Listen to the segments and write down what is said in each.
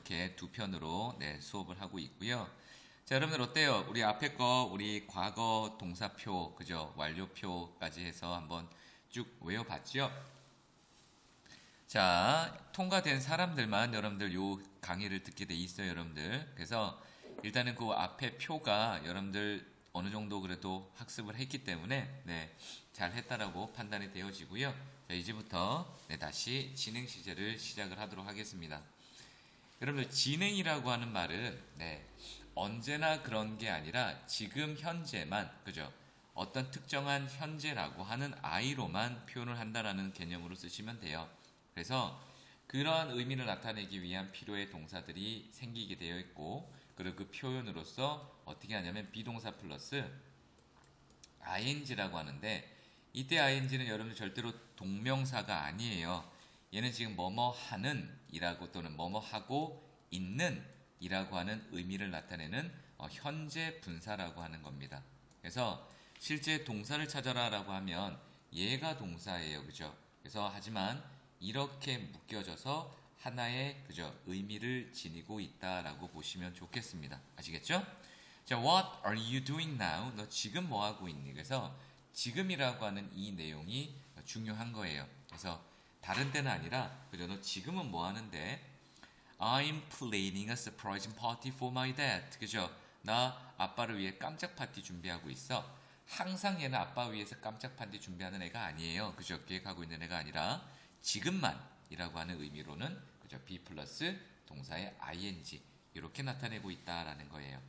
이렇게 두 편으로 수업을 하고 있고요. 자, 여러분들 어때요? 우리 앞에 거 우리 과거 동사표, 그죠? 완료표까지 해서 한번 쭉 외워봤죠? 자, 통과된 사람들만 여러분들 요 강의를 듣게 돼 있어요, 여러분들. 그래서 일단은 그 앞에 표가 여러분들 어느 정도 그래도 학습을 했기 때문에 잘 했다라고 판단이 되어지고요. 자, 이제부터 다시 진행 시제를 시작을 하도록 하겠습니다. 여러분들 진행이라고 하는 말은 언제나 그런 게 아니라 지금 현재만, 그죠? 어떤 특정한 현재라고 하는 I로만 표현을 한다라는 개념으로 쓰시면 돼요. 그래서 그러한 의미를 나타내기 위한 필요의 동사들이 생기게 되어 있고, 그리고 그 표현으로서 어떻게 하냐면 비동사 플러스 ing라고 하는데, 이때 ing는 여러분들 절대로 동명사가 아니에요. 얘는 지금 뭐뭐 하는 이라고 또는 뭐뭐 하고 있는 이라고 하는 의미를 나타내는 현재 분사라고 하는 겁니다. 그래서 실제 동사를 찾아라 라고 하면 얘가 동사예요. 그죠? 그래서 하지만 이렇게 묶여져서 하나의 그죠? 의미를 지니고 있다라고 보시면 좋겠습니다. 아시겠죠? 자, what are you doing now? 너 지금 뭐 하고 있니? 그래서 지금이라고 하는 이 내용이 중요한 거예요. 그래서 다른 때는 아니라 그죠? 너 지금은 뭐 하는데? I'm planning a surprise party for my dad. 그죠? 나 아빠를 위해 깜짝 파티 준비하고 있어. 항상 얘는 아빠 위해서 깜짝 파티 준비하는 애가 아니에요. 그죠? 계획하고 있는 애가 아니라 지금만이라고 하는 의미로는 그죠? be 플러스 동사의 ing 이렇게 나타내고 있다라는 거예요.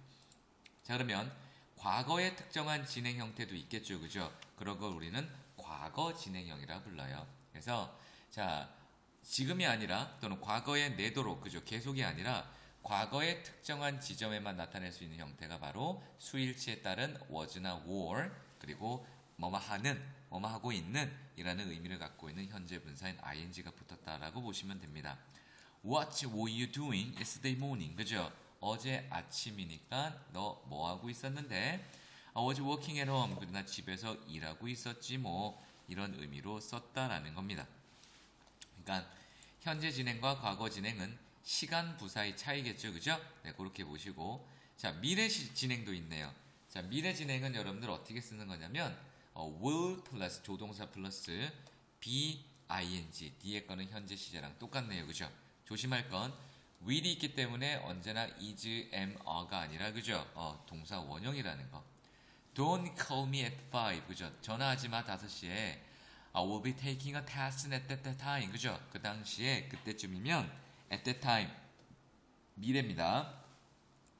자, 그러면 과거의 특정한 진행 형태도 있겠죠. 그죠? 그런 걸 우리는 과거 진행형이라 불러요. 그래서 자, 지금이 아니라 또는 과거에 내도록, 그죠? 계속이 아니라 과거의 특정한 지점에만 나타낼 수 있는 형태가 바로 수일치에 따른 was나 were, 그리고 뭐뭐 하는, 뭐뭐 하고 있는 이라는 의미를 갖고 있는 현재 분사인 ing가 붙었다라고 보시면 됩니다. What were you doing yesterday morning? 그죠? 어제 아침이니까 너 뭐 하고 있었는데? I was working at home. 나 집에서 일하고 있었지 뭐. 이런 의미로 썼다라는 겁니다. 그러니까 현재 진행과 과거 진행은 시간 부사의 차이겠죠. 그죠? 그렇게 보시고. 자, 미래 진행도 있네요. 자, 미래 진행은 여러분들 어떻게 쓰는 거냐면 will 플러스 조동사 플러스 be ing 뒤에 거는 현재 시제랑 똑같네요. 그죠? 조심할 건 will이 있기 때문에 언제나 is, am, are가 아니라 그죠? 동사 원형이라는 거. Don't call me at 5. 그죠? 전화하지 마 5시에. I will be taking a test at that time. 그죠? 그 당시에 그때쯤이면 at that time 미래입니다.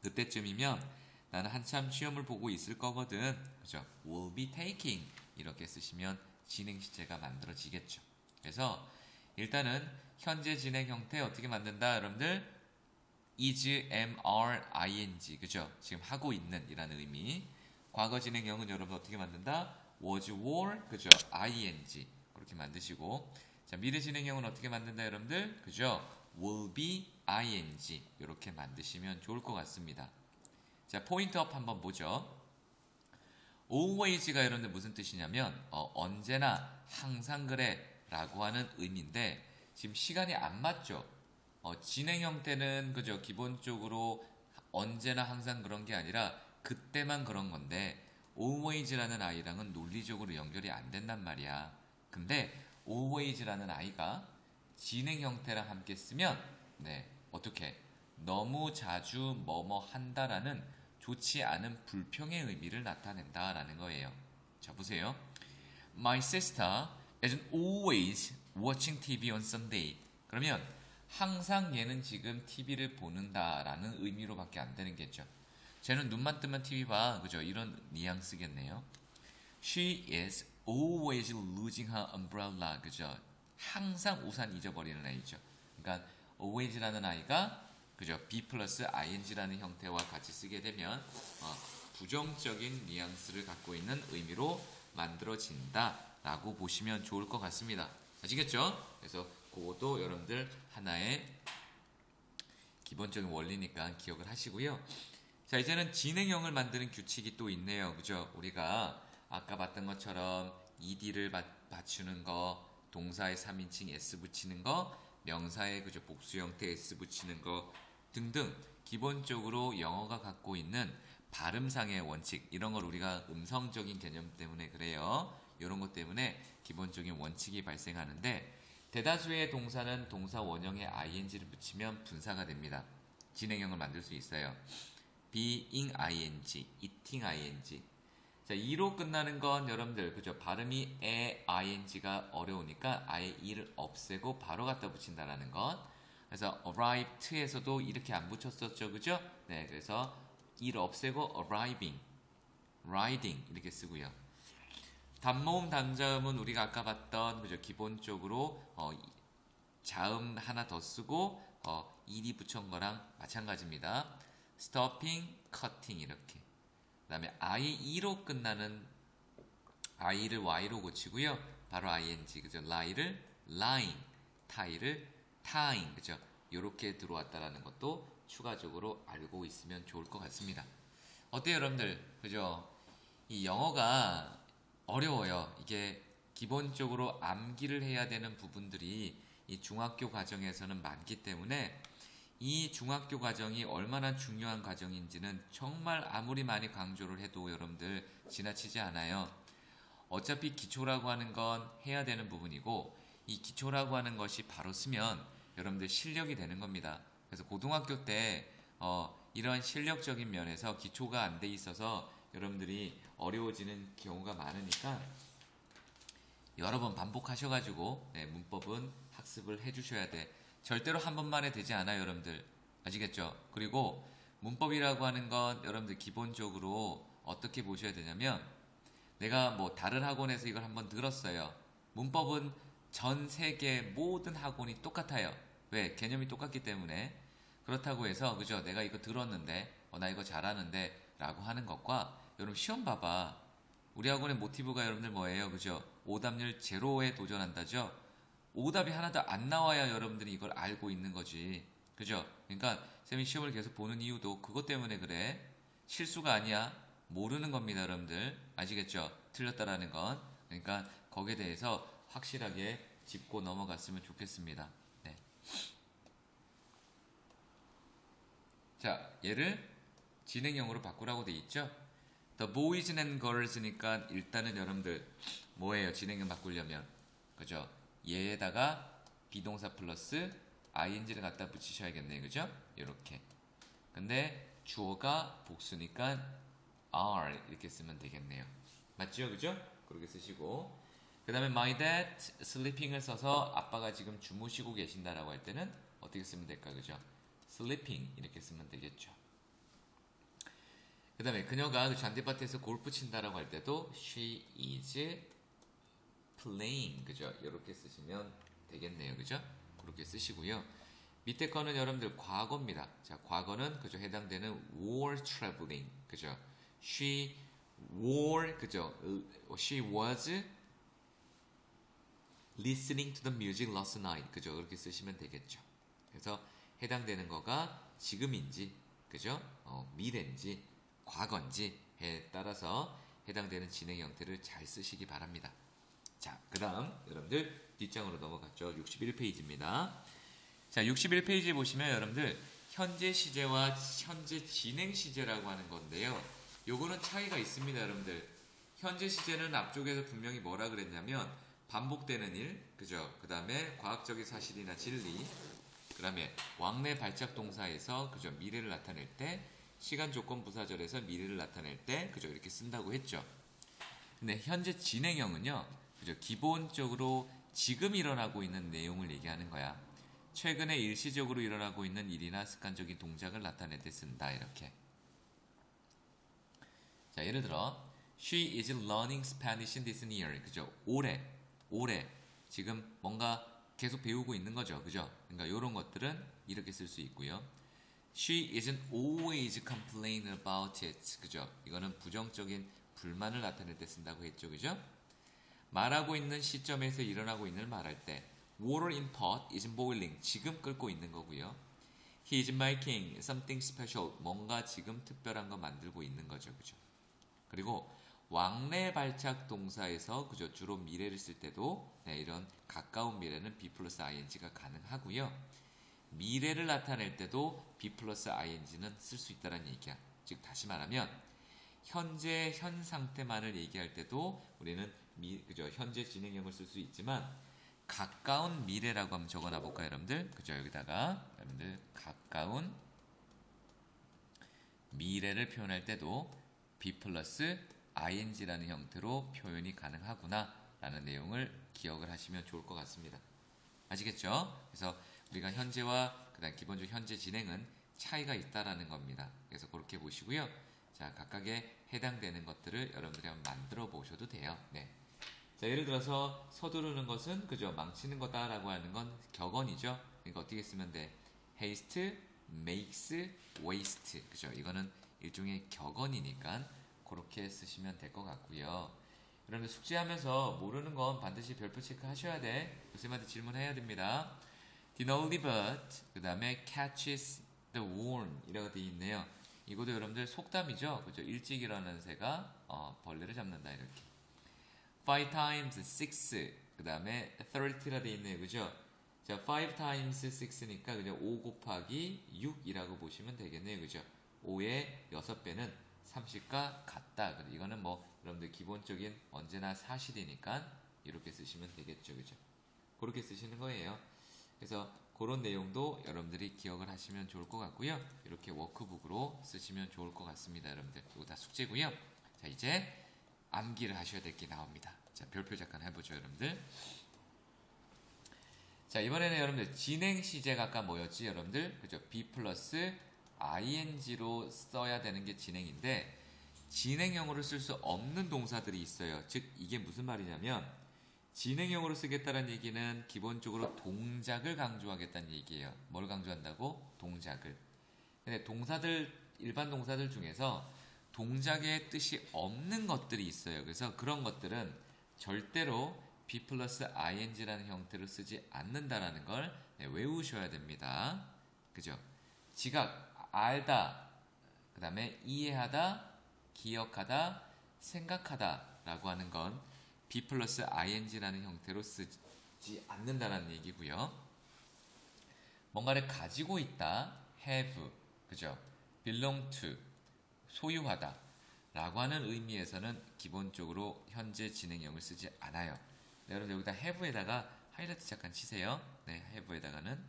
그때쯤이면 나는 한참 시험을 보고 있을 거거든. 그죠? will be taking 이렇게 쓰시면 진행 시제가 만들어지겠죠. 그래서 일단은 현재 진행 형태 어떻게 만든다? 여러분들 is, am, are, ing 그죠? 지금 하고 있는 이라는 의미. 과거 진행형은 여러분 어떻게 만든다? was, were, 그죠? ing 그렇게 만드시고, 자, 미래 진행형은 어떻게 만든다 여러분들? 그죠? will be ing 이렇게 만드시면 좋을 것 같습니다. 자, 포인트업 한번 보죠. always가 여러분들 무슨 뜻이냐면 언제나 항상 그래 라고 하는 의미인데 지금 시간이 안 맞죠. 진행 형태는 그죠? 기본적으로 언제나 항상 그런 게 아니라 그때만 그런 건데 always라는 아이랑은 논리적으로 연결이 안 된단 말이야. 근데 always라는 아이가 진행 형태랑 함께 쓰면 어떻게 너무 자주 뭐뭐 한다라는 좋지 않은 불평의 의미를 나타낸다라는 거예요. 자, 보세요. My sister is always watching TV on Sunday. 그러면 항상 얘는 지금 TV를 보는다라는 의미로밖에 안 되는 게죠. 쟤는 눈만 뜨면 TV 봐. 그죠? 이런 뉘앙스겠네요. She is always losing her umbrella. 그죠? 항상 우산 잊어버리는 아이죠. 그러니까 always라는 아이가 그죠? be 플러스 ing라는 형태와 같이 쓰게 되면 부정적인 뉘앙스를 갖고 있는 의미로 만들어진다라고 보시면 좋을 것 같습니다. 아시겠죠? 그래서 그것도 여러분들 하나의 기본적인 원리니까 기억을 하시고요. 자, 이제는 진행형을 만드는 규칙이 또 있네요. 그죠? 우리가 아까 봤던 것처럼 ed를 맞추는 거, 동사의 3인칭 s 붙이는 거, 명사의 그죠? 복수 형태 s 붙이는 거, 등등 기본적으로 영어가 갖고 있는 발음상의 원칙 이런 걸 우리가 음성적인 개념 때문에 그래요. 이런 것 때문에 기본적인 원칙이 발생하는데 대다수의 동사는 동사 원형에 ing를 붙이면 분사가 됩니다. 진행형을 만들 수 있어요. being ing, eating ing. 자, e로 끝나는 건 여러분들 그죠? 발음이 ing가 어려우니까 아예 e를 없애고 바로 갖다 붙인다라는 것. 그래서 arrived에서도 이렇게 안 붙였었죠, 그죠? 네, 그래서 e를 없애고 arriving, riding 이렇게 쓰고요. 단모음 단자음은 우리가 아까 봤던 그죠? 기본적으로 자음 하나 더 쓰고 일이 붙인 거랑 마찬가지입니다. stopping, cutting 이렇게. 그다음에 IE로 끝나는 I를 Y로 고치고요. 바로 ING 그죠? lie를 lying, tie를 tying 그죠? 요렇게 들어왔다라는 것도 추가적으로 알고 있으면 좋을 것 같습니다. 어때요, 여러분들? 그죠? 이 영어가 어려워요. 이게 기본적으로 암기를 해야 되는 부분들이 이 중학교 과정에서는 많기 때문에 이 중학교 과정이 얼마나 중요한 과정인지는 정말 아무리 많이 강조를 해도 여러분들 지나치지 않아요. 어차피 기초라고 하는 건 해야 되는 부분이고 이 기초라고 하는 것이 바로 쓰면 여러분들 실력이 되는 겁니다. 그래서 고등학교 때 이런 실력적인 면에서 기초가 안 돼 있어서 여러분들이 어려워지는 경우가 많으니까 여러 번 반복하셔가지고 문법은 학습을 해주셔야 돼. 절대로 한 번만에 되지 않아요, 여러분들. 아시겠죠? 그리고 문법이라고 하는 건 여러분들 기본적으로 어떻게 보셔야 되냐면 내가 뭐 다른 학원에서 이걸 한번 들었어요. 문법은 전 세계 모든 학원이 똑같아요. 왜? 개념이 똑같기 때문에. 그렇다고 해서 그죠? 내가 이거 들었는데 나 이거 잘하는데 라고 하는 것과 여러분 시험 봐봐. 우리 학원의 모티브가 여러분들 뭐예요? 그죠? 오답률 제로에 도전한다죠? 오답이 하나도 안 나와야 여러분들이 이걸 알고 있는 거지. 그죠? 그러니까 쌤이 시험을 계속 보는 이유도 그것 때문에 그래. 실수가 아니야. 모르는 겁니다, 여러분들. 아시겠죠? 틀렸다라는 건. 그러니까 거기에 대해서 확실하게 짚고 넘어갔으면 좋겠습니다. 네. 자, 얘를 진행형으로 바꾸라고 돼 있죠? The boys and girls니까 일단은 여러분들 뭐예요? 진행형 바꾸려면. 그죠? 얘에다가 비동사 플러스 ing를 갖다 붙이셔야겠네요. 그죠? 이렇게. 근데 주어가 복수니까 are 이렇게 쓰면 되겠네요. 맞죠? 그죠? 그렇게 쓰시고 그 다음에 my dad sleeping을 써서 아빠가 지금 주무시고 계신다라고 할 때는 어떻게 쓰면 될까? 그죠? sleeping 이렇게 쓰면 되겠죠. 그 다음에 그녀가 잔디밭에서 골프 친다라고 할 때도 she is playing 그죠? 이렇게 쓰시면 되겠네요. 그죠? 그렇게 쓰시고요. 밑에 거는 여러분들 과거입니다. 자, 과거는 그죠? 해당되는 were traveling 그죠? she were 그죠? she was listening to the music last night 그죠? 그렇게 쓰시면 되겠죠. 그래서 해당되는 거가 지금인지 그죠? 미래인지 과거인지에 따라서 해당되는 진행 형태를 잘 쓰시기 바랍니다. 자, 그 다음 여러분들 뒷장으로 넘어갔죠. 61페이지입니다. 자, 61페이지에 보시면 여러분들 현재 시제와 현재 진행 시제라고 하는 건데요. 요거는 차이가 있습니다, 여러분들. 현재 시제는 앞쪽에서 분명히 뭐라 그랬냐면 반복되는 일, 그죠? 그 다음에 과학적인 사실이나 진리, 그 다음에 왕래 발작 동사에서 그죠? 미래를 나타낼 때, 시간 조건 부사절에서 미래를 나타낼 때, 그죠? 이렇게 쓴다고 했죠. 근데 현재 진행형은요, 그죠? 기본적으로 지금 일어나고 있는 내용을 얘기하는 거야. 최근에 일시적으로 일어나고 있는 일이나 습관적인 동작을 나타낼 때 쓴다, 이렇게. 자, 예를 들어, She is learning Spanish in this year. 그죠? 올해 지금 뭔가 계속 배우고 있는 거죠. 그죠? 그러니까 이런 것들은 이렇게 쓸 수 있고요. She isn't always complaining about it. 그죠? 이거는 부정적인 불만을 나타낼 때 쓴다고 했죠. 그죠? 말하고 있는 시점에서 일어나고 있는 걸 말할 때 Water in pot is boiling. 지금 끓고 있는 거고요. He is making something special. 뭔가 지금 특별한 거 만들고 있는 거죠. 그죠? 그리고 왕래 발작 동사에서 그죠? 주로 미래를 쓸 때도 이런 가까운 미래는 be 플러스 ing가 가능하고요. 미래를 나타낼 때도 be 플러스 ing는 쓸 수 있다는 얘기야. 즉 다시 말하면 현재 현 상태만을 얘기할 때도 우리는 그죠? 현재 진행형을 쓸 수 있지만 가까운 미래라고 한번 적어놔 볼까요, 여러분들? 그죠? 여기다가 여러분들 가까운 미래를 표현할 때도 be 플러스 ing라는 형태로 표현이 가능하구나 라는 내용을 기억을 하시면 좋을 것 같습니다. 아시겠죠? 그래서 우리가 현재와 그다음 기본적으로 현재 진행은 차이가 있다라는 겁니다. 그래서 그렇게 보시고요. 자, 각각에 해당되는 것들을 여러분들이 한번 만들어 보셔도 돼요. 네. 자, 예를 들어서 서두르는 것은 그죠? 망치는 거다라고 하는 건 격언이죠. 그러니까 어떻게 쓰면 돼? haste makes waste. 그죠? 이거는 일종의 격언이니까 그렇게 쓰시면 될 것 같고요. 여러분들 숙제하면서 모르는 건 반드시 별표 체크하셔야 돼. 교수님한테 질문해야 됩니다. The early bird, 그 다음에 catches the worm 이라고 되어 있네요. 이것도 여러분들 속담이죠. 그죠? 일찍 일어나는 새가 벌레를 잡는다 이렇게. 5 times 6, 그 다음에 30라 되어 있네요. 그죠? 자, 5 times 6니까 그죠? 5 곱하기 6이라고 보시면 되겠네요. 그죠? 5의 6배는 30과 같다. 이거는 뭐 여러분들 기본적인 언제나 사실이니까 이렇게 쓰시면 되겠죠. 그죠? 그렇게 쓰시는 거예요. 그래서 그런 내용도 여러분들이 기억을 하시면 좋을 것 같고요. 이렇게 워크북으로 쓰시면 좋을 것 같습니다. 여러분들 이거 다 숙제고요. 자, 이제 암기를 하셔야 될 게 나옵니다. 자, 별표 잠깐 해보죠, 여러분들. 자, 이번에는 여러분들 진행 시제가 아까 뭐였지, 여러분들? 그죠? be 플러스 ing로 써야 되는 게 진행인데 진행형으로 쓸 수 없는 동사들이 있어요. 즉 이게 무슨 말이냐면 진행형으로 쓰겠다는 얘기는 기본적으로 동작을 강조하겠다는 얘기예요. 뭘 강조한다고? 동작을. 근데 일반 동사들 중에서 동작의 뜻이 없는 것들이 있어요. 그래서 그런 것들은 절대로 be 플러스 ing라는 형태로 쓰지 않는다라는 걸 외우셔야 됩니다. 그죠? 지각, 알다, 그 다음에 이해하다, 기억하다, 생각하다 라고 하는 건 be 플러스 ing라는 형태로 쓰지 않는다라는 얘기고요. 뭔가를 가지고 있다, have, 그죠? belong to, 소유하다 라고 하는 의미에서는 기본적으로 현재 진행형을 쓰지 않아요. 네, 여러분 여기다 have에다가 하이라이트 잠깐 치세요. 네, have에다가는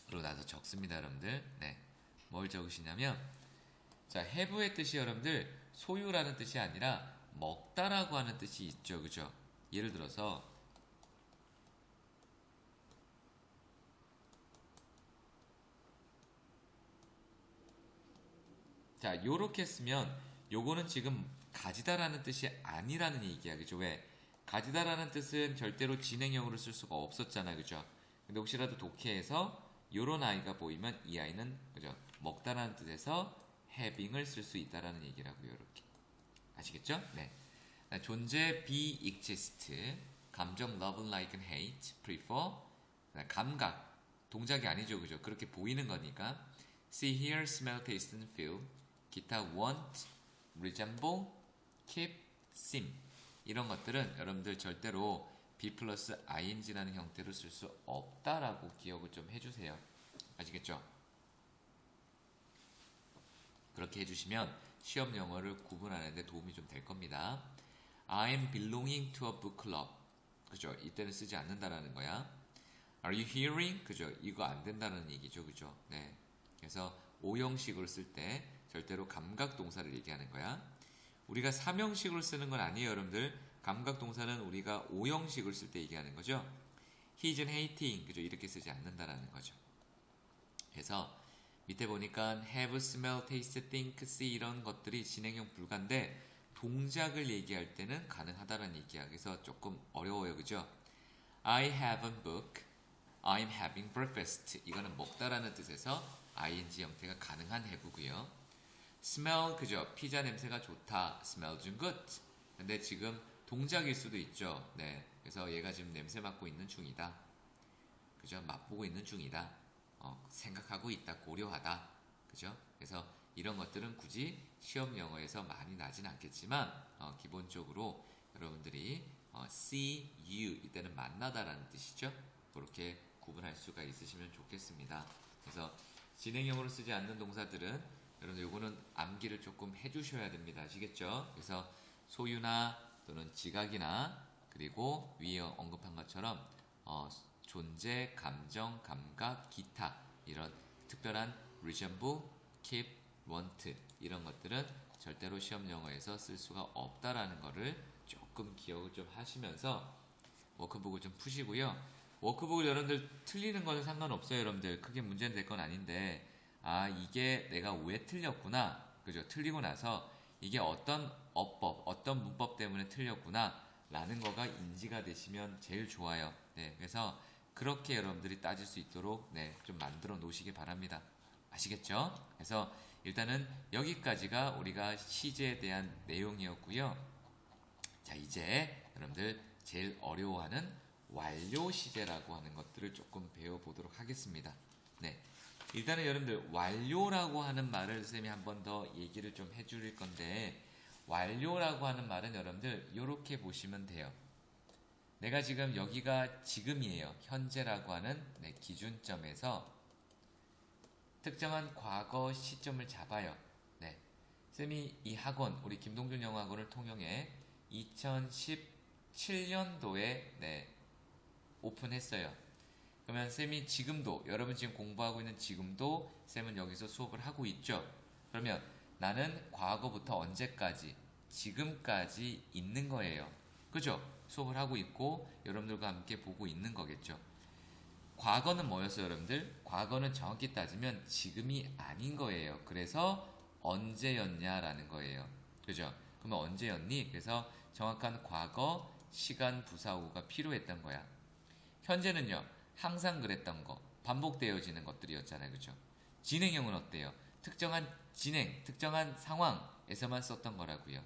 그러고 나서 적습니다, 여러분들. 네, 뭘 적으시냐면 자, have의 뜻이 여러분들 소유라는 뜻이 아니라 먹다라고 하는 뜻이 있죠, 그죠? 예를 들어서 자, 요렇게 쓰면 요거는 지금 가지다라는 뜻이 아니라는 얘기야, 그죠? 왜? 가지다라는 뜻은 절대로 진행형으로 쓸 수가 없었잖아, 그죠? 근데 혹시라도 독해에서 요런 아이가 보이면 이 아이는 그죠? 먹다라는 뜻에서 having을 쓸 수 있다라는 얘기라고요, 이렇게. 아시겠죠? 네. 존재 be exist, 감정 love, like and hate, prefer, 감각, 동작이 아니죠, 그죠? 그렇게 보이는 거니까 see, hear, smell, taste and feel, 기타 want, resemble, keep, seem 이런 것들은 여러분들 절대로 be 플러스 ing라는 형태로 쓸 수 없다라고 기억을 좀 해주세요. 아시겠죠? 그렇게 해주시면 시험 영어를 구분하는 데 도움이 좀 될 겁니다. I'm belonging to a book club. 그죠? 이때는 쓰지 않는다라는 거야. Are you hearing? 그죠? 이거 안 된다는 얘기죠. 그죠? 네. 그래서 5형식으로 쓸 때 절대로 감각 동사를 얘기하는 거야. 우리가 3형식으로 쓰는 건 아니에요, 여러분들. 감각 동사는 우리가 5형식을 쓸 때 얘기하는 거죠. He's hating. 그죠? 이렇게 쓰지 않는다라는 거죠. 그래서 밑에 보니까 have, smell, taste, think, see 이런 것들이 진행형 불가인데 동작을 얘기할 때는 가능하다는 얘기야. 그래서 조금 어려워요. 그죠? I have a book. I'm having breakfast. 이거는 먹다라는 뜻에서 ing 형태가 가능한 have고요. smell, 그죠? 피자 냄새가 좋다. smells good. 근데 지금 동작일 수도 있죠. 네. 그래서 얘가 지금 냄새 맡고 있는 중이다. 그죠? 맛보고 있는 중이다. 생각하고 있다. 고려하다. 그죠? 그래서 이런 것들은 굳이 시험 영어에서 많이 나진 않겠지만 기본적으로 여러분들이 see you 이때는 만나다라는 뜻이죠. 그렇게 구분할 수가 있으시면 좋겠습니다. 그래서 진행형으로 쓰지 않는 동사들은 여러분들 요거는 암기를 조금 해주셔야 됩니다. 아시겠죠? 그래서 소유나 또는 지각이나 그리고 위에 언급한 것처럼 존재, 감정, 감각, 기타 이런 특별한 resemble, keep, want 이런 것들은 절대로 시험 영어에서 쓸 수가 없다라는 거를 조금 기억을 좀 하시면서 워크북을 좀 푸시고요. 워크북을 여러분들 틀리는 거는 상관없어요. 여러분들 크게 문제는 될 건 아닌데 이게 내가 왜 틀렸구나 그죠? 틀리고 나서 이게 어떤 어법, 어떤 문법 때문에 틀렸구나 라는 거가 인지가 되시면 제일 좋아요. 네, 그래서 그렇게 여러분들이 따질 수 있도록 좀 만들어 놓으시기 바랍니다. 아시겠죠? 그래서 일단은 여기까지가 우리가 시제에 대한 내용이었고요. 자, 이제 여러분들 제일 어려워하는 완료 시제라고 하는 것들을 조금 배워보도록 하겠습니다. 네. 일단은 여러분들 완료라고 하는 말을 쌤이 한 번 더 얘기를 좀 해줄 건데 완료라고 하는 말은 여러분들 이렇게 보시면 돼요. 내가 지금 여기가 지금이에요. 현재라고 하는 기준점에서 특정한 과거 시점을 잡아요. 네. 쌤이 이 학원, 우리 김동준 영어학원을 통영에 2017년도에 오픈했어요. 그러면 쌤이 지금도, 여러분 지금 공부하고 있는 지금도 쌤은 여기서 수업을 하고 있죠. 그러면 나는 과거부터 언제까지, 지금까지 있는 거예요. 그죠? 수업을 하고 있고 여러분들과 함께 보고 있는 거겠죠. 과거는 뭐였어요, 여러분들? 과거는 정확히 따지면 지금이 아닌 거예요. 그래서 언제였냐라는 거예요. 그죠? 그러면 언제였니? 그래서 정확한 과거, 시간, 부사구가 필요했던 거야. 현재는요, 항상 그랬던 거, 반복되어지는 것들이었잖아요. 그죠? 진행형은 어때요? 특정한 진행, 특정한 상황에서만 썼던 거라고요.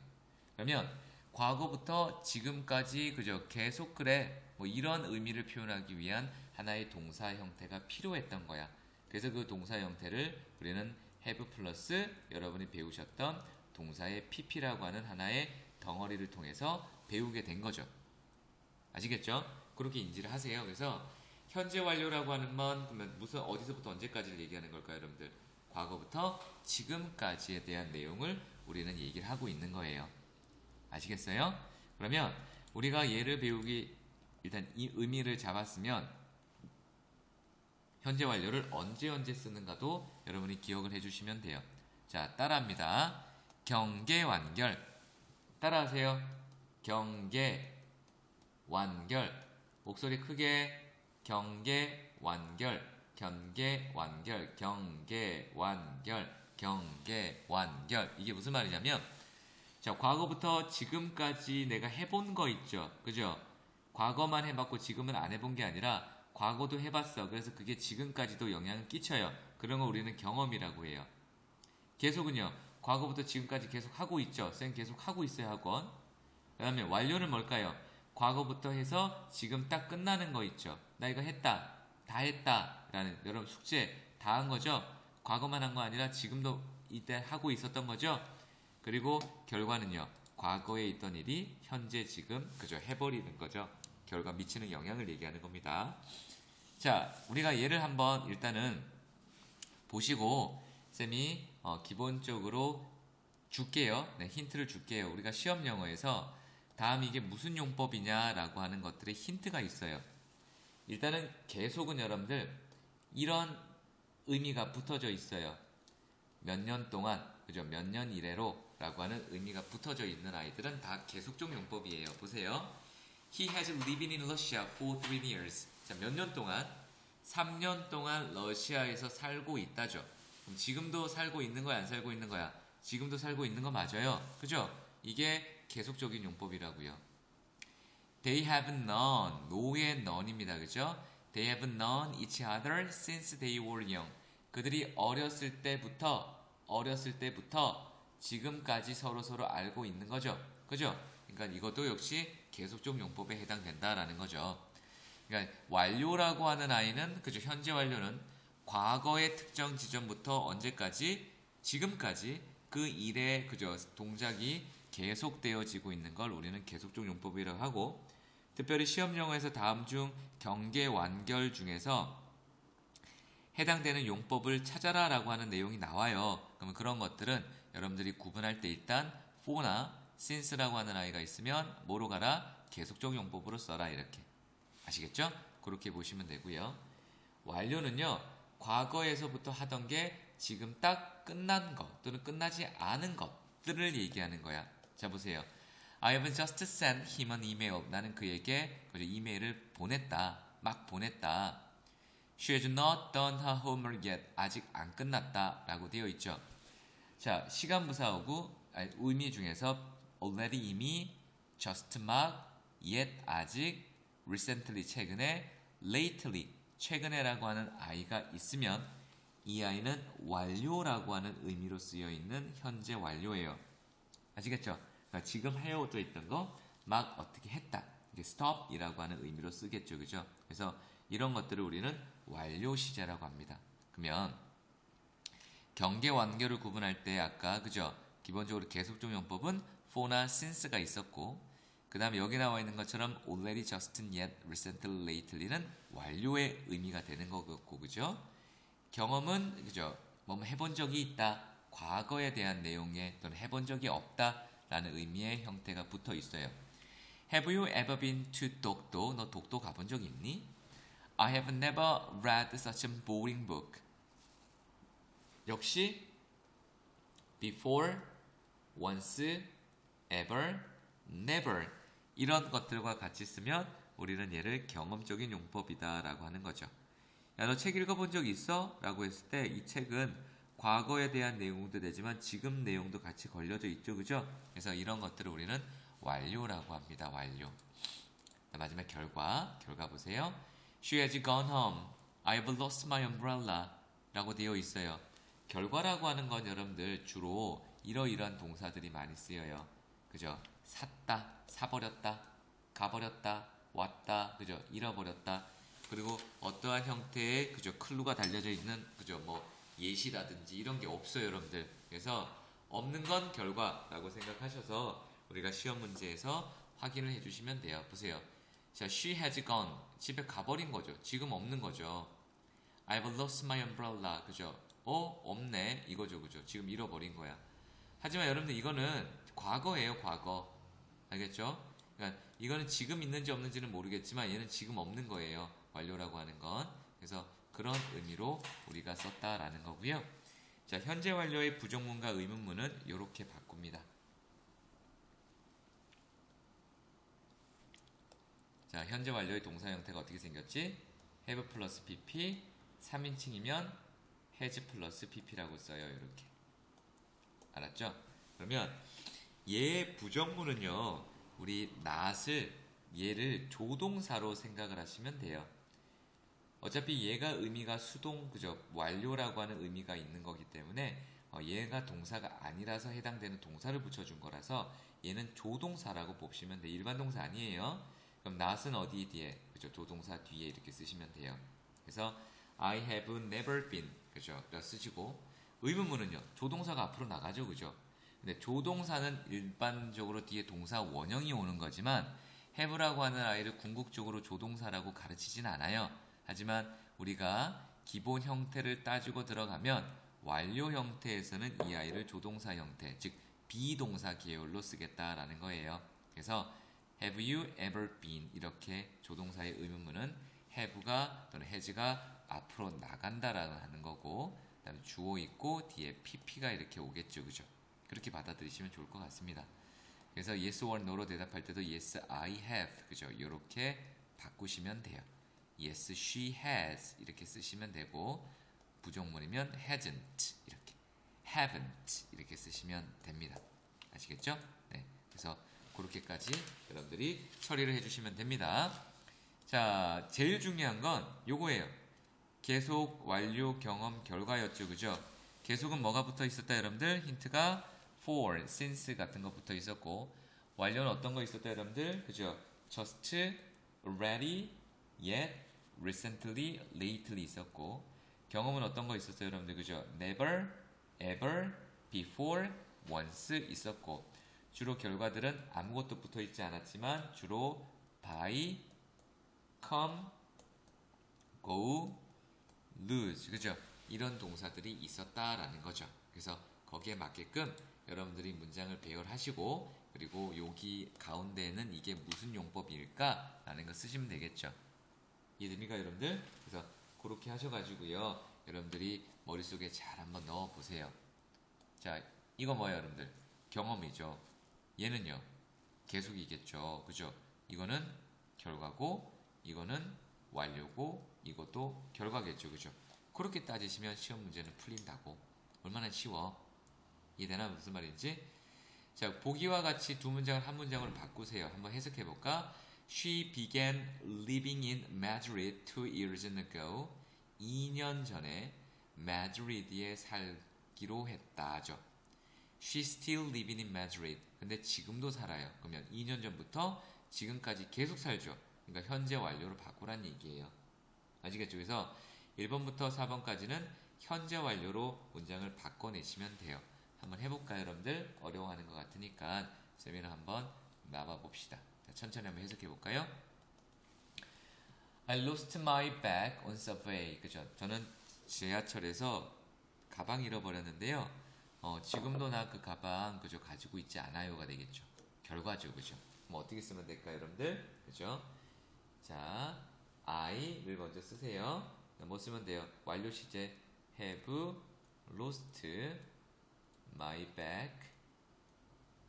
그러면 과거부터 지금까지 그죠? 계속 그래. 뭐 이런 의미를 표현하기 위한 하나의 동사 형태가 필요했던 거야. 그래서 그 동사 형태를 우리는 have 플러스 여러분이 배우셨던 동사의 pp라고 하는 하나의 덩어리를 통해서 배우게 된 거죠. 아시겠죠? 그렇게 인지를 하세요. 그래서 현재 완료라고 하는 건 그러면 무슨 어디서부터 언제까지를 얘기하는 걸까요, 여러분들? 과거부터 지금까지에 대한 내용을 우리는 얘기를 하고 있는 거예요. 아시겠어요? 그러면 우리가 얘를 배우기 일단 이 의미를 잡았으면 현재 완료를 언제 쓰는가도 여러분이 기억을 해주시면 돼요. 자, 따라합니다. 경계 완결. 따라하세요. 경계 완결. 목소리 크게. 경계 완결. 경계 완결. 경계 완결. 경계 완결. 이게 무슨 말이냐면 자, 과거부터 지금까지 내가 해본 거 있죠. 그죠? 과거만 해봤고 지금은 안 해본 게 아니라 과거도 해봤어. 그래서 그게 지금까지도 영향을 끼쳐요. 그런 거 우리는 경험이라고 해요. 계속은요. 과거부터 지금까지 계속 하고 있죠. 쌤 계속 하고 있어요, 학원. 그 다음에 완료는 뭘까요? 과거부터 해서 지금 딱 끝나는 거 있죠. 나 이거 했다. 다 했다. 라는 여러분 숙제 다 한 거죠. 과거만 한 거 아니라 지금도 이때 하고 있었던 거죠. 그리고 결과는요. 과거에 있던 일이 현재 지금 그죠 해버리는 거죠. 결과 미치는 영향을 얘기하는 겁니다. 자, 우리가 얘를 한번 일단은 보시고 쌤이 기본적으로 줄게요. 네, 힌트를 줄게요. 우리가 시험 영어에서 다음 이게 무슨 용법이냐라고 하는 것들의 힌트가 있어요. 일단은 계속은 여러분들 이런 의미가 붙어져 있어요. 몇 년 동안 그죠? 몇 년 이래로 라고 하는 의미가 붙어져 있는 아이들은 다 계속적 용법이에요. 보세요. He has lived in Russia for 3 years. 자, 몇 년 동안? 3년 동안 러시아에서 살고 있다죠. 그럼 지금도 살고 있는 거야, 안 살고 있는 거야? 지금도 살고 있는 거 맞아요. 그죠? 이게 계속적인 용법이라고요. They have known, know의 known입니다. 그죠? They have known each other since they were young. 그들이 어렸을 때부터 지금까지 서로 알고 있는 거죠. 그죠? 그러니까 이것도 역시 계속적 용법에 해당된다라는 거죠. 그러니까 완료라고 하는 아이는 그죠? 현재 완료는 과거의 특정 지점부터 언제까지 지금까지 그 일의 그죠? 동작이 계속되어지고 있는 걸 우리는 계속적 용법이라고 하고 특별히 시험 영어에서 다음 중 경계 완결 중에서 해당되는 용법을 찾아라 라고 하는 내용이 나와요. 그러면 그런 것들은 여러분들이 구분할 때 일단 for나 since라고 하는 아이가 있으면 뭐로 가라? 계속적 용법으로 써라 이렇게. 아시겠죠? 그렇게 보시면 되고요. 완료는요. 과거에서부터 하던 게 지금 딱 끝난 것 또는 끝나지 않은 것들을 얘기하는 거야. 자 보세요. I have just sent him an email. 나는 그에게 이메일을 보냈다. 막 보냈다. She has not done her homework yet. 아직 안 끝났다. 라고 되어 있죠. 자, 시간부사하고 의미 중에서 already 이미, just 막, yet 아직, recently 최근에, lately 최근에라고 하는 아이가 있으면 이 아이는 완료라고 하는 의미로 쓰여 있는 현재 완료예요. 아시겠죠? 그러니까 지금 해오고 있던 거 막 어떻게 했다. 이제 stop이라고 하는 의미로 쓰겠죠. 그죠? 그래서 이런 것들을 우리는 완료 시제라고 합니다. 그러면 경계 완결을 구분할 때 아까 그죠? 기본적으로 계속적 용법은 for나 since가 있었고 그 다음에 여기 나와 있는 것처럼 already, just, yet, recently, lately는 완료의 의미가 되는 거고 그죠? 경험은 그죠? 뭐 해본 적이 있다. 과거에 대한 내용에 또는 해본 적이 없다 라는 의미의 형태가 붙어 있어요. Have you ever been to 독도? 너 독도 가본 적 있니? I have never read such a boring book. 역시 before, once, ever, never 이런 것들과 같이 쓰면 우리는 얘를 경험적인 용법이다 라고 하는 거죠. 야, 너 책 읽어본 적 있어? 라고 했을 때 이 책은 과거에 대한 내용도 되지만 지금 내용도 같이 걸려져 있죠. 그죠? 그래서 이런 것들을 우리는 완료라고 합니다. 완료. 마지막 결과 보세요. She has gone home. I have lost my umbrella. 라고 되어 있어요. 결과라고 하는 건 여러분들 주로 이러이러한 동사들이 많이 쓰여요. 그죠? 샀다, 사버렸다, 가버렸다, 왔다, 그죠? 잃어버렸다. 그리고 어떠한 형태의 그죠? 클루가 달려져 있는 그죠? 뭐 예시라든지 이런 게 없어요, 여러분들. 그래서 없는 건 결과라고 생각하셔서 우리가 시험 문제에서 확인을 해주시면 돼요. 보세요. 자, she has gone. 집에 가버린 거죠. 지금 없는 거죠. I've lost my umbrella. 그죠? 없네. 이거죠. 그죠? 지금 잃어버린 거야. 하지만 여러분들 이거는 과거예요. 과거. 알겠죠? 그러니까 이거는 지금 있는지 없는지는 모르겠지만 얘는 지금 없는 거예요. 완료라고 하는 건. 그래서 그런 의미로 우리가 썼다라는 거고요. 자, 현재 완료의 부정문과 의문문은 이렇게 바꿉니다. 자, 현재 완료의 동사 형태가 어떻게 생겼지? have 플러스 pp, 3인칭이면 has 플러스 pp라고 써요. 이렇게. 알았죠? 그러면 얘의 부정문은요. 우리 not을 얘를 조동사로 생각을 하시면 돼요. 어차피 얘가 의미가 수동, 그죠? 완료라고 하는 의미가 있는 거기 때문에 얘가 동사가 아니라서 해당되는 동사를 붙여준 거라서 얘는 조동사라고 보시면 돼요. 일반 동사 아니에요. 그럼 not은 어디 뒤에? 그죠? 조동사 뒤에 이렇게 쓰시면 돼요. 그래서 I have never been, 그죠? 쓰시고 의문문은요. 조동사가 앞으로 나가죠, 그죠? 근데 조동사는 일반적으로 뒤에 동사 원형이 오는 거지만 have라고 하는 아이를 궁극적으로 조동사라고 가르치진 않아요. 하지만 우리가 기본 형태를 따지고 들어가면 완료 형태에서는 이 아이를 조동사 형태, 즉 비동사 계열로 쓰겠다라는 거예요. 그래서 have you ever been 이렇게 조동사의 의문문은 have가 또는 has가 앞으로 나간다라는 하는 거고 그다음에 주어 있고 뒤에 pp가 이렇게 오겠죠. 그죠? 그렇게 받아들이시면 좋을 것 같습니다. 그래서 yes or no로 대답할 때도 yes I have 그죠? 이렇게 바꾸시면 돼요. Yes, she has 이렇게 쓰시면 되고 부정문이면 hasn't 이렇게 haven't 이렇게 쓰시면 됩니다. 아시겠죠? 네, 그래서 그렇게까지 여러분들이 처리를 해주시면 됩니다. 자, 제일 중요한 건 요거예요. 계속, 완료, 경험, 결과였죠. 그죠? 계속은 뭐가 붙어 있었다 여러분들? 힌트가 for, since 같은 거 붙어 있었고 완료는 어떤 거 있었다 여러분들? 그죠? just, ready, yet, recently, lately 있었고 경험은 어떤 거 있었어요 여러분들? 그죠? never, ever, before, once 있었고 주로 결과들은 아무것도 붙어 있지 않았지만 주로 buy, come, go, lose. 그죠? 이런 동사들이 있었다라는 거죠. 그래서 거기에 맞게끔 여러분들이 문장을 배열하시고 그리고 여기 가운데에는 이게 무슨 용법일까? 라는 거 쓰시면 되겠죠. 이해됩니까, 여러분들? 그래서 그렇게 하셔가지고요. 여러분들이 머릿속에 잘 한번 넣어보세요. 자, 이거 뭐예요, 여러분들? 경험이죠. 얘는요, 계속이겠죠. 그죠? 이거는 결과고, 이거는 완료고, 이것도 결과겠죠. 그죠? 그렇게 따지시면 시험 문제는 풀린다고. 얼마나 쉬워. 이해되나? 무슨 말인지? 자, 보기와 같이 두 문장을 한 문장으로 바꾸세요. 한번 해석해 볼까? She began living in Madrid 2 years ago. 2년 전에 마드리드에 살기로 했다죠. She still living in Madrid. 근데 지금도 살아요. 그러면 2년 전부터 지금까지 계속 살죠. 그러니까 현재 완료로 바꾸란 얘기예요. 아시겠죠? 그래서 1번부터 4번까지는 현재 완료로 문장을 바꿔내시면 돼요. 한번 해볼까요, 여러분들? 어려워하는 것 같으니까 세미나 한번 나와봅시다. 천천히 한번 해석해볼까요? I lost my bag on subway. 그죠? 저는 지하철에서 가방 잃어버렸는데요. 지금도 나 그 가방 그죠? 가지고 있지 않아요가 되겠죠. 결과죠, 그죠? 뭐 어떻게 쓰면 될까요, 여러분들? 그죠? 자, I를 먼저 쓰세요. 뭐 쓰면 돼요? 완료 시제 have lost my bag.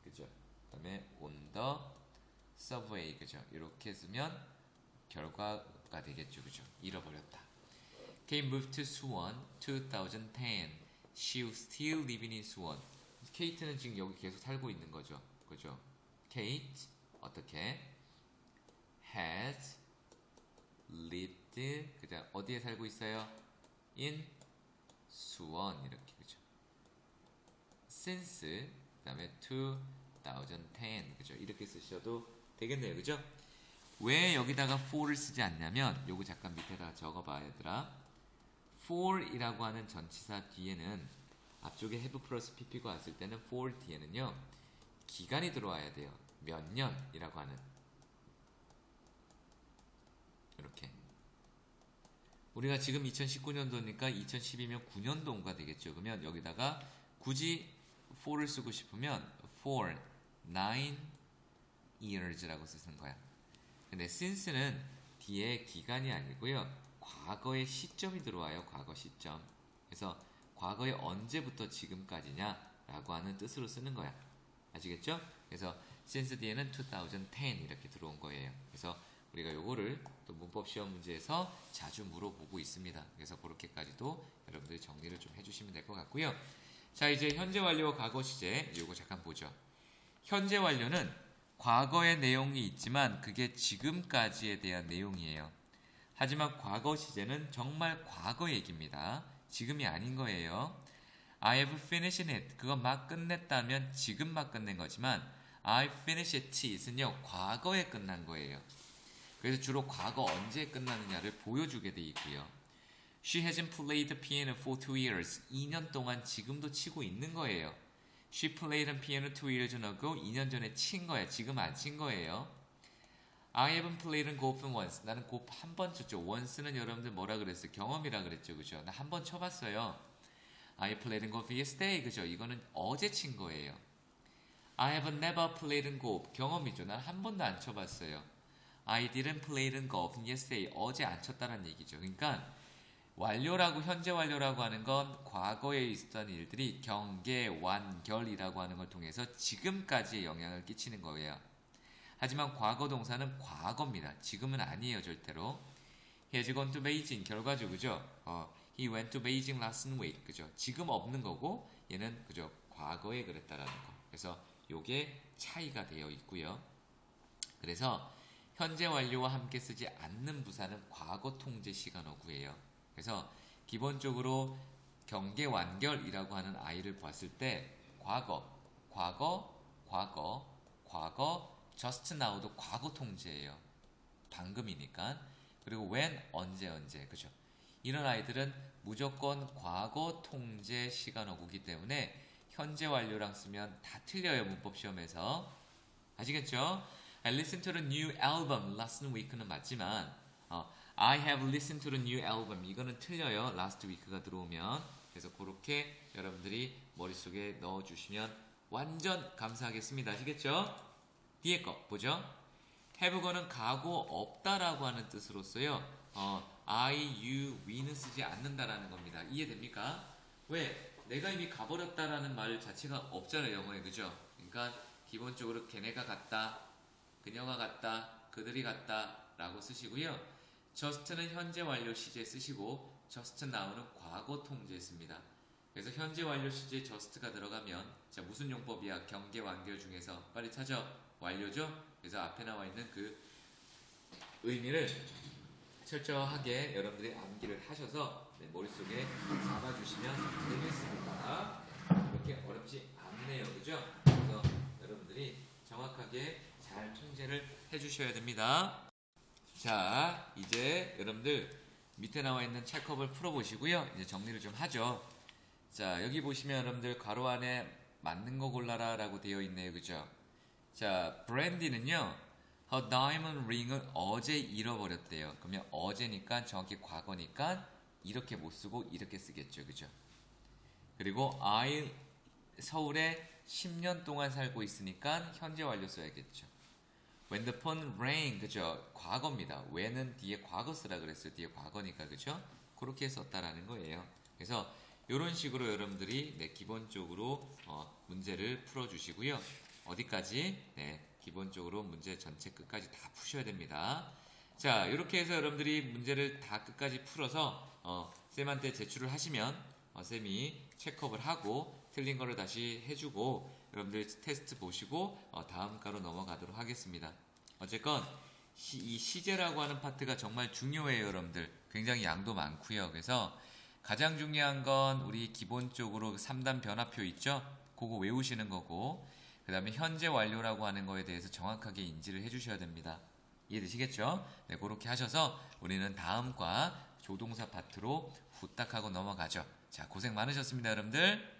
그죠? 그 다음에 on the subway. 그죠? 이렇게 쓰면 결과가 되겠죠. 그죠? 잃어버렸다. Kate moved to Suwon 2010. She was still living in Suwon. 케이트는 지금 여기 계속 살고 있는 거죠. 그죠? Kate 어떻게 has lived. 그죠? 어디에 살고 있어요? in 수원. 이렇게. 그죠? since 그 다음에 2010. 그죠? 이렇게 쓰셔도 되겠네요. 그죠? 왜 여기다가 for를 쓰지 않냐면 요거 잠깐 밑에다 적어봐, 얘들아. for이라고 하는 전치사 뒤에는 앞쪽에 have 플러스 pp가 왔을 때는 for 뒤에는요 기간이 들어와야 돼요. 몇 년이라고 하는. 이렇게 우리가 지금 2019년도니까 2012면 9년도가 되겠죠. 그러면 여기다가 굳이 for를 쓰고 싶으면 for 9 years라고 쓰는 거야. 근데 since는 뒤에 기간이 아니고요 과거의 시점이 들어와요. 과거 시점. 그래서 과거에 언제부터 지금까지냐 라고 하는 뜻으로 쓰는 거야. 아시겠죠? 그래서 since 뒤에는 2010 이렇게 들어온 거예요. 그래서 우리가 요거를 또 문법 시험 문제에서 자주 물어보고 있습니다. 그래서 그렇게까지도 여러분들이 정리를 좀 해주시면 될 것 같고요. 자, 이제 현재 완료와 과거 시제 요거 잠깐 보죠. 현재 완료는 과거의 내용이 있지만 그게 지금까지에 대한 내용이에요. 하지만 과거 시제는 정말 과거 얘기입니다. 지금이 아닌 거예요. I have finished it. 그거 막 끝냈다면 지금 막 끝낸 거지만 I finished it은요 과거에 끝난 거예요. 그래서 주로 과거 언제 끝나느냐를 보여주게 돼 있고요. She hasn't played piano for 2 years. 2년 동안 지금도 치고 있는 거예요. She played piano 2 years ago. 2년 전에 친 거야. 지금 안 친 거예요. I haven't played golf once. 나는 골프 한 번 쳤죠. once는 여러분들 뭐라 그랬어요? 경험이라 그랬죠. 그죠? 나 한 번 쳐봤어요. I played golf yesterday. 그죠? 이거는 어제 친 거예요. I have never played golf. 경험이죠. 난 한 번도 안 쳐봤어요. I didn't play golf yesterday. 어제 안 쳤다는 얘기죠. 그러니까 완료라고 현재 완료라고 하는 건 과거에 있었던 일들이 경계, 완결이라고 하는 걸 통해서 지금까지의 영향을 끼치는 거예요. 하지만 과거 동사는 과거입니다. 지금은 아니에요, 절대로. He has gone to Beijing. 결과죠, 그죠? He went to Beijing last week. 그죠? 지금 없는 거고, 얘는 그죠? 과거에 그랬다라는 거. 그래서 요게 차이가 되어 있고요. 그래서 현재 완료와 함께 쓰지 않는 부사는 과거 통제 시간어구예요. 그래서 기본적으로 경계 완결이라고 하는 I를 봤을 때 과거, just now도 과거 통제예요. 방금이니까. 그리고 when, 언제, 그죠? 이런 아이들은 무조건 과거 통제 시간어구기 때문에 현재 완료랑 쓰면 다 틀려요, 문법 시험에서. 아시겠죠? I listened to the new album last week는 맞지만 I have listened to the new album 이거는 틀려요. last week가 들어오면. 그래서 그렇게 여러분들이 머릿속에 넣어주시면 완전 감사하겠습니다. 아시겠죠? 뒤에 거 보죠. have거는 가고 없다라고 하는 뜻으로써요. I, you, we는 쓰지 않는다라는 겁니다. 이해됩니까? 왜? 내가 이미 가버렸다라는 말 자체가 없잖아요. 영어에. 그죠? 그러니까 기본적으로 걔네가 갔다, 그녀가 갔다, 그들이 갔다 라고 쓰시고요. just는 현재 완료 시제 쓰시고 just now는 과거 통제 씁니다. 그래서 현재 완료 시제에 just가 들어가면 자 무슨 용법이야? 경계 완결 중에서 빨리 찾아. 완료죠? 그래서 앞에 나와 있는 그 의미를 철저하게 여러분들이 암기를 하셔서 머릿속에 잡아주시면 되겠습니다. 그렇게 어렵지 않네요. 그죠? 그래서 여러분들이 정확하게 잘 통제를 해주셔야 됩니다. 자, 이제 여러분들 밑에 나와 있는 체크업을 풀어보시고요. 이제 정리를 좀 하죠. 자, 여기 보시면 여러분들 괄호 안에 맞는 거 골라라 라고 되어 있네요. 그죠? 자, 브랜디는요. Her diamond ring을 어제 잃어버렸대요. 그러면 어제니까 정확히 과거니까 이렇게 못 쓰고 이렇게 쓰겠죠. 그죠? 그리고 I 서울에 10년 동안 살고 있으니까 현재 완료 써야겠죠. When the phone rang, 그죠? 과거입니다. when은 뒤에 과거 쓰라 그랬어요. 뒤에 과거니까, 그죠? 그렇게 썼다라는 거예요. 그래서 이런 식으로 여러분들이 기본적으로 문제를 풀어주시고요. 어디까지? 네, 기본적으로 문제 전체 끝까지 다 푸셔야 됩니다. 자, 이렇게 해서 여러분들이 문제를 다 끝까지 풀어서 쌤한테 제출을 하시면 쌤이 체크업을 하고 틀린 거를 다시 해주고 여러분들 테스트 보시고 다음 가로 넘어가도록 하겠습니다. 어쨌건 이 시제라고 하는 파트가 정말 중요해요. 여러분들 굉장히 양도 많고요. 그래서 가장 중요한 건 우리 기본적으로 3단 변화표 있죠? 그거 외우시는 거고 그 다음에 현재 완료라고 하는 거에 대해서 정확하게 인지를 해주셔야 됩니다. 이해되시겠죠? 네, 그렇게 하셔서 우리는 다음과 조동사 파트로 후딱 하고 넘어가죠. 자, 고생 많으셨습니다, 여러분들.